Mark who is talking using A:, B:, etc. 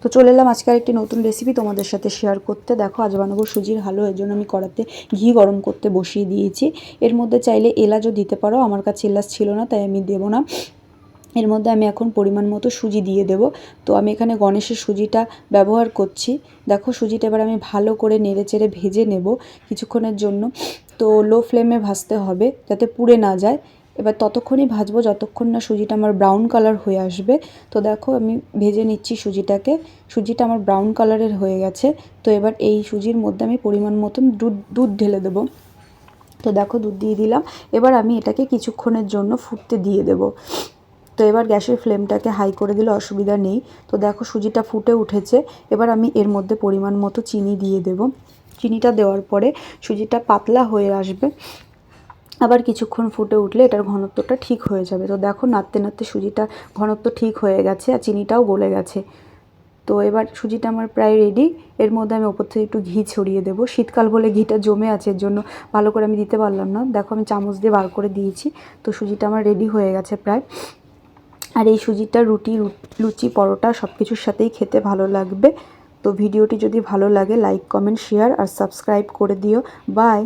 A: তো চলে এলাম আজকে আরেকটি নতুন রেসিপি তোমাদের সাথে শেয়ার করতে। দেখো আজ বানাবো সুজির হালুয়া। এর জন্য আমি কড়াতে ঘি গরম করতে বসিয়ে দিয়েছি। এর মধ্যে চাইলে এলাচও দিতে পারো, আমার কাছে এলাচ ছিল না তাই আমি দেবো না। এর মধ্যে আমি এখন পরিমাণ মতো সুজি দিয়ে দেব। তো আমি এখানে গণেশের সুজিটা ব্যবহার করছি। দেখো সুজিটা এবার আমি ভালো করে নেড়ে চেড়ে ভেজে নেব কিছুক্ষণের জন্য। তো লো ফ্লেমে ভাজতে হবে যাতে পুড়ে না যায়। এবার ততক্ষণই ভাজবো যতক্ষণ না সুজিটা আমার ব্রাউন কালার হয়ে আসবে। তো দেখো আমি ভেজে নিচ্ছি সুজিটাকে। সুজিটা আমার ব্রাউন কালারের হয়ে গেছে। তো এবার এই সুজির মধ্যে আমি পরিমাণ মতন দুধ ঢেলে দেবো। তো দেখো দুধ দিয়ে দিলাম। এবার আমি এটাকে কিছুক্ষণের জন্য ফুটতে দিয়ে দেবো। তো এবার গ্যাসের ফ্লেমটাকে হাই করে দিলে অসুবিধা নেই। তো দেখো সুজিটা ফুটে উঠেছে। এবার আমি এর মধ্যে পরিমাণ মতো চিনি দিয়ে দেব। চিনিটা দেওয়ার পরে সুজিটা পাতলা হয়ে আসবে। আবার কিছুক্ষণ ফুটে উঠলে এটার ঘনত্বটা ঠিক হয়ে যাবে। তো দেখো নাড়তে নাড়তে সুজিটা ঘনত্ব ঠিক হয়ে গেছে আর চিনিটাও গলে গেছে। তো এবার সুজিটা আমার প্রায় রেডি। এর মধ্যে আমি ওপর থেকে একটু ঘি ছড়িয়ে দেবো। শীতকাল বলে ঘিটা জমে আছে, এর জন্য ভালো করে আমি দিতে পারলাম না। দেখো আমি চামচ দিয়ে বার করে দিয়েছি। তো সুজিটা আমার রেডি হয়ে গেছে প্রায়। আর এই সুজিটা রুটি, লুচি, পরোটা সব কিছুর সাথেই খেতে ভালো লাগবে। তো ভিডিওটি যদি ভালো লাগে লাইক, কমেন্ট, শেয়ার আর সাবস্ক্রাইব করে দিও। বাই।